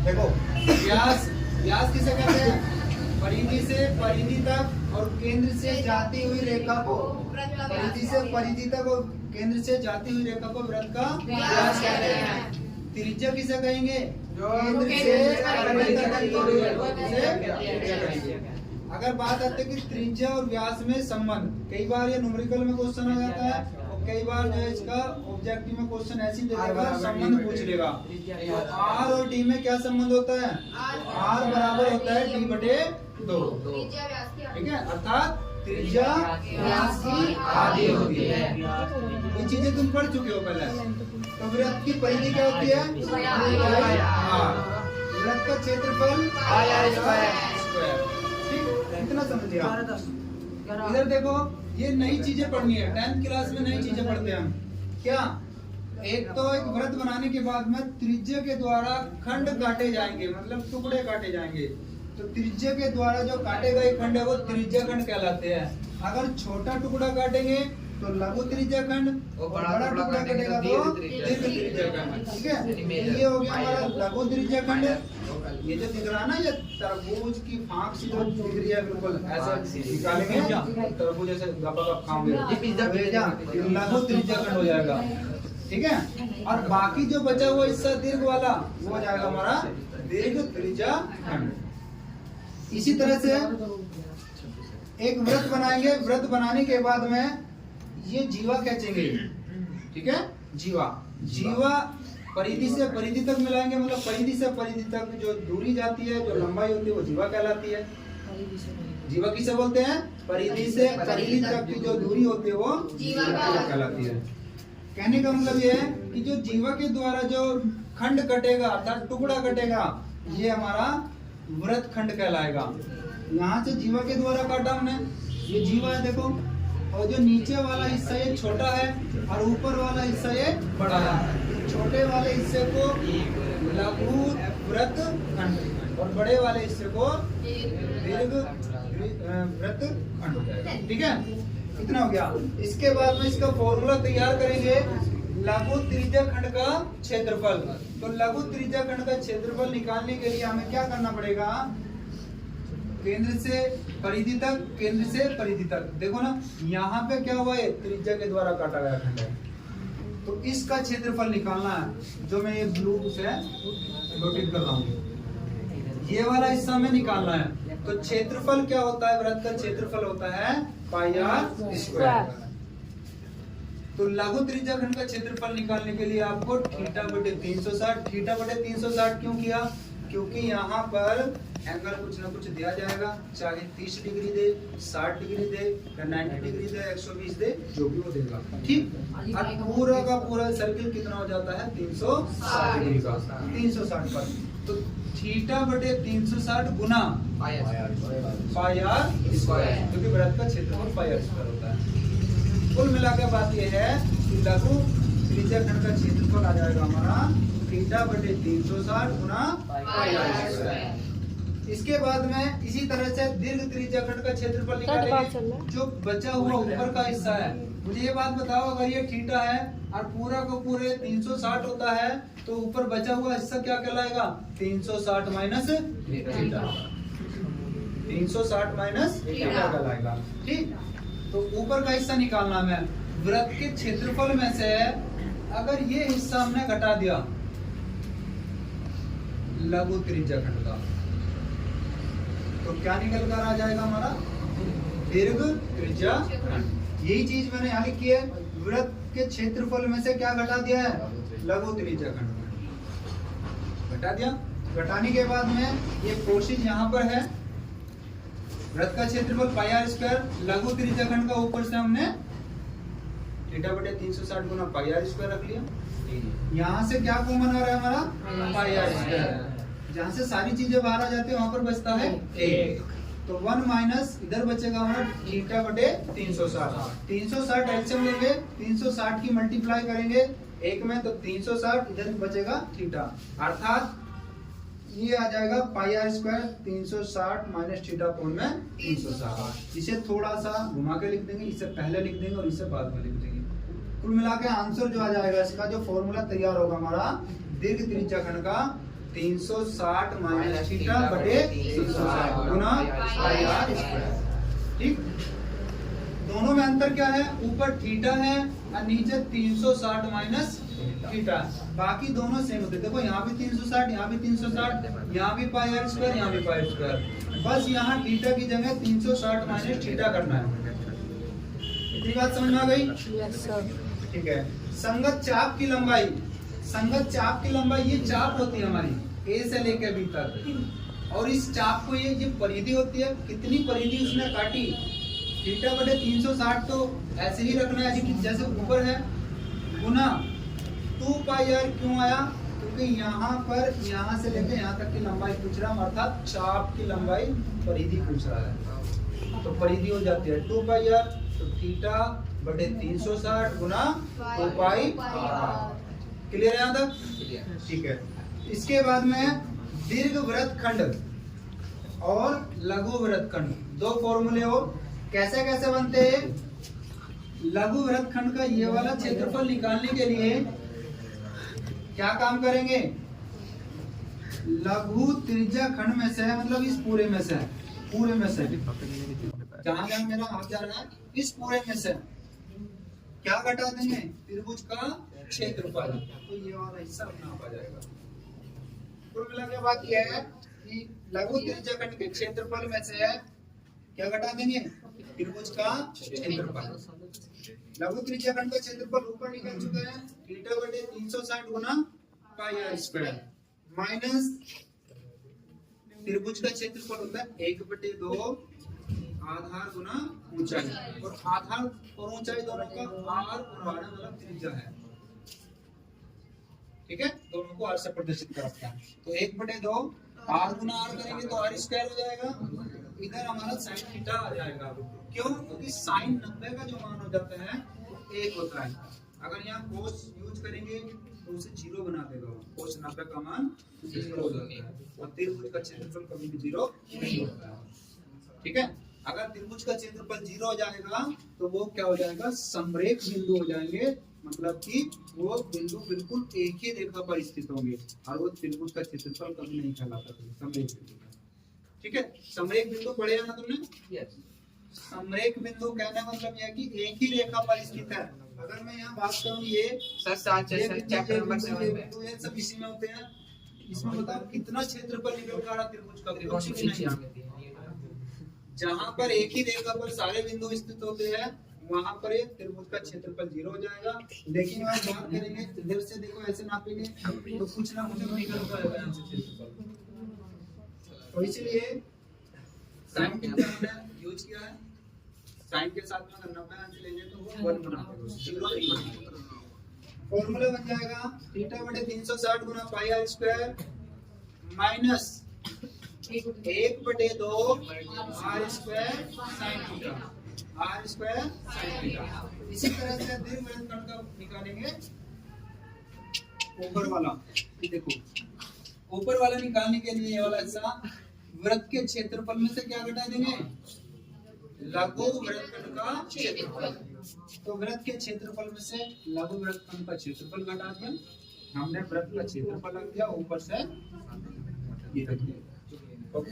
देखो व्यास, व्यास किसे कहते हैं? परिधि से परिधि तक और केंद्र से जाती हुई रेखा को, परिधि से परिधि तक और केंद्र से जाती हुई रेखा को वृत्त का व्यास कहते हैं। त्रिज्या किसे कहेंगे? केंद्र से परिधि तक की दूरी से त्रिज्या कहेंगे। अगर बात आती है कि त्रिज्या और व्यास में संबंध, कई बार ये न्यूमेरिकल में क्वेश्चन आ जाता है और कई बार जो है इसका ऑब्जेक्टिव में क्वेश्चन ऐसी दे देगा, संबंध पूछ लेगा। तो आर और डी में क्या संबंध होता है? आर बराबर होता है डी बटे 2, ठीक है, अर्थात त्रिज्या व्यास की आधी होती है। ये चीजें तुम पढ़ चुके हो पहले। तो वृत्त की परिधि क्या होती है? वृत्त का क्षेत्रफल स्क्वायर, ठीक, इतना समझिए आप। इधर देखो, ये नई चीजें पढ़नी है, 10th क्लास में नई चीजें पढ़ते हैं हम। क्या? एक तो एक वृत्त बनाने के बाद में त्रिज्या के द्वारा खंड काटे जाएंगे, मतलब टुकड़े काटे जाएंगे। तो त्रिज्या के द्वारा जो काटे गए खंड है वो त्रिज्या खंड कहलाते हैं। अगर छोटा टुकड़ा काटेंगे तो लघु त्रिज्या खंड, और बड़ा टुकड़ा कटेगा तो दीर्घ त्रिज्या खंड, ठीक है। ये हो गया हमारा लघु त्रिज्या खंड। ये जो दिख रहा है ना, ये तरबूज की फांक सी जो दिख रही है, बिल्कुल ऐसे निकालेंगे तरबूज ऐसे गपगप खाओगे, लघु त्रिज्या खंड हो जाएगा, ठीक है। और बाकी जो बचा हुआ हिस्सा दीर्घ वाला वो हो जाएगा हमारा दीर्घ त्रिज्या खंड। इसी तरह से एक वृत्त बनाएंगे, वृत्त बनाने के बाद में ये जीवा खींचेंगे, ठीक है। जीवा, जीवा परिधि से परिधि तक मिलाएंगे, मतलब परिधि से परिधि तक जो दूरी जाती है, जो लंबाई होती है वो जीवा कहलाती है। जीवा किसे बोलते हैं? परिधि से परिधि तक की जो दूरी होती है वो जीवा कहलाती है। कहने का मतलब ये है कि जो जीवा के द्वारा जो खंड कटेगा अर्थात टुकड़ा कटेगा, ये हमारा वृत्त खंड कहलाएगा। यहाँ से जीवा के द्वारा काटा हमने, ये जीवा है देखो, और जो नीचे वाला हिस्सा ये छोटा है और ऊपर वाला हिस्सा ये बड़ा है। छोटे वाले हिस्से को लघु वृत्त खंड और बड़े वाले हिस्से को दीर्घ वृत्त खंड, ठीक है। इतना हो गया। इसके बाद में इसका फॉर्मूला तैयार करेंगे, लघु त्रिज्या खंड का क्षेत्रफल। तो लघु त्रिज्या खंड का क्षेत्रफल निकालने के लिए हमें क्या करना पड़ेगा? केंद्र से परिधि तक, केंद्र से परिधि तक। देखो ना, यहाँ पे क्या हुआ है? त्रिज्या के द्वारा काटा गया खंड है, तो इसका क्षेत्रफल निकालना है, जो मैं ये ब्लू से नोटिट कर रहा हूँ। ये वाला हिस्सा में निकालना है। तो क्षेत्रफल क्या होता है? वृत्त का क्षेत्रफल होता है पाई आर स्क्वायर। तो लघु त्रिज्या खंड का क्षेत्रफल निकालने के लिए आपको थीटा बटे 360, थीटा बटे 360 क्यों किया? क्योंकि यहाँ पर एंगल कुछ ना कुछ दिया जाएगा, चाहे 30 डिग्री दे, 60 डिग्री दे, 90 डिग्री दे, 120 दे, जो भी वो देगा, ठीक। और पूरा का पूरा सर्किल कितना हो जाता है? 360 डिग्री का, 360 पर। तो थीटा बटे 360 गुना पाई आर स्क्वायर, क्योंकि वृत्त का क्षेत्रफल पाई आर स्क्वायर होता है। कुल मिलाकर बात यह है कि लघु त्रिज्या खंड का क्षेत्रफल आ जाएगा हमारा थीटा बटे 360 गुना पाई आर स्क्वायर। इसके बाद में इसी तरह से दीर्घ त्रिज्या खंड का क्षेत्रफल निकालेंगे। जो बचा हुआ ऊपर का हिस्सा है, मुझे ये बात बताओ, अगर ये थीटा है और पूरा को पूरे 360 होता है, तो ऊपर बचा हुआ हिस्सा क्या कहलाएगा? 360 माइनस थीटा, 360 माइनस थीटा कहलाएगा, ठीक। तो ऊपर का हिस्सा निकालना है। वृत्त के क्षेत्रफल में से अगर ये हिस्सा हमने घटा दिया लघु त्रिज्या खंड का, तो क्या निकल कर आ जाएगा हमारा? दीर्घ त्रिज्या खंड। यही चीज मैंने यहाँ लिखी है, वृत्त के क्षेत्रफल में से क्या घटा दिया है? लघु त्रिज्या खंड घटा दिया। घटाने के बाद में ये कोशिश यहाँ पर है, वृत्त का क्षेत्रफल पाई आर स्क्वायर, लघु त्रिज्या खंड का ऊपर से हमने थीटा बटे 360 गुना पाई आर स्क्वायर रख लिया। यहाँ से क्या कॉमन आ रहा है हमारा? पाई आर स्क्वायर। जहाँ से सारी चीजें बाहर आ जाती है वहां पर बचता है 1। तो 1 माइनस इधर बचेगा हमारा थीटा बटे 360। 360 एलसीएम लेंगे, 360 की मल्टीप्लाई करेंगे 1 में, तो 360 इधर बचेगा थीटा, अर्थात ये आ जाएगा पाई आर स्क्वायर 360 माइनस थीटा कोण में 360। इसे थोड़ा सा घुमा के लिख देंगे, इससे पहले लिख देंगे और इससे बाद में लिख देंगे। कुल मिला के आंसर जो आ जाएगा इसका, जो फॉर्मूला तैयार होगा हमारा दीर्घ त्रिज्या खंड का, 360 माइनस थीटा बटे 360 गुना पाई आर स्क्वायर। ठीक, दोनों में अंतर क्या है, ऊपर थीटा है और नीचे 360 माइनस थीटा, बाकी दोनों सेम होते हैं। देखो यहाँ भी 360, यहाँ भी 360, यहाँ भी पाई आर स्क्वायर, यहाँ भी पाई स्क्वायर, बस यहाँ थीटा की जगह 360 माइनस थीटा करना है। इतनी बात समझ में आ गई? Yes sir. ठीक है। संगत चाप की लंबाई, संगत चाप की लंबाई, ये चाप होती है हमारी ए से लेकर बी तक, और इस चाप को ये परिधि होती है, कितनी परिधि उसने काटी, थीटा बटे 360 तो ऐसे ही रखना है जैसे ऊपर है, गुना 2 पाई आर। क्यों आया? क्योंकि यहाँ पर यहाँ से लेकर यहाँ तक की लंबाई पूछ रहा है, अर्थात चाप की लंबाई परिधि पूछ रहा है, तो परिधि हो जाती है 2 पाई आर, तो थीटा बटे 360 गुना 2 पाई आर। क्लियर है यहाँ तक? ठीक है। इसके बाद में दीर्घ वृत्तखंड और लघु वृत्तखंड, दो फॉर्मूले हो, कैसे कैसे बनते हैं? लघु वृत्तखंड का ये वाला क्षेत्रफल निकालने के लिए क्या काम करेंगे? लघु त्रिज्या खंड में से, मतलब इस पूरे में से, पूरे में से जहां जहां मेरा हाथ जा रहा है, इस पूरे में से क्या घटा देंगे? त्रिभुज का क्षेत्रफल, तो ये वाला हिस्सा अपना आप आ जाएगा। कुल मिला के बात यह है कि लघु त्रिज्या खंड के क्षेत्रफल में से क्या घटा देंगे? त्रिभुज का क्षेत्रफल। लघु त्रिज्या खंड का क्षेत्रफल ऊपर निकल चुका है, थीटा बटे 360 गुना पाई आर स्क्वायर, माइनस त्रिभुज का क्षेत्रफल होता है 1/2 आधार गुना ऊंचाई, और आधार और ऊंचाई दोनों का आर और आर मतलब त्रिज्या है। ठीक है, दोनों को आर से प्रदर्शित करता है, तो 1/2 आर गुना आर करेंगे तो आर स्क्वायर हो जाएगा, इधर हमारा साइन थीटा आ जाएगा। क्यों? क्योंकि साइन 90 का जो मान हो जाता है वो 1 होता है, अगर यहाँ कोस यूज करेंगे तो उसे 0 बना देगा, कोस 90 का मान 0 हो जाता है, और त्रिभुज का क्षेत्रफल कभी भी 0 नहीं होता है। ठीक है, अगर त्रिभुज का क्षेत्रफल 0 हो जाएगा तो वो क्या हो जाएगा? समरेख बिंदु हो जाएंगे, मतलब कि वो बिंदु बिल्कुल एक ही रेखा पर स्थित होंगे, और वो त्रिभुज का क्षेत्रफल कभी नहीं कहलाता समरेख बिंदु। ठीक है, समरेख बिंदु पढ़े ना तुमने? यस। समरेख बिंदु कहने का मतलब यह है कि एक ही रेखा पर स्थित है। अगर मैं यहाँ बात करूँ, ये चैप्टर नंबर 7 ये सब इसी में होते हैं। इसमें बताओ कितना क्षेत्रफल निकल कर आ रहा त्रिभुज का? कुछ भी नहीं। जहाँ पर एक ही रेखा पर सारे बिंदु स्थित होते हैं वहां पर ये त्रिभुज का क्षेत्रफल 0 हो जाएगा। लेकिन आप बात करेंगे इधर से, देखो ऐसे नापेंगे तो कुछ ना कुछ निकल कर आएगा क्षेत्रफल, तो इसलिए साइन थीटा हमने यूज किया है। साइन के साथ में अगर 90 अंश लेंगे तो वो 1 बना देगा, 0 नहीं बनेगा। फॉर्मूला बन जाएगा थीटा बटे 360 गुना pi r square minus 1/2 r square sine theta, r square sine theta. इसी तरह से दीर्घ वृत्तखंड का निकालेंगे ऊपर वाला। देखो ऊपर वाला निकालने के लिए ये वाला हिस्सा वृत्त के क्षेत्रफल में से क्या घटा देंगे? लघु वृत्तखंड का क्षेत्रफल। तो वृत्त के क्षेत्रफल में से लघु वृत्तखंड का क्षेत्रफल घटा दिया, हमने वृत्त का क्षेत्रफल रख दिया, ऊपर से ये रख दिया। ओके।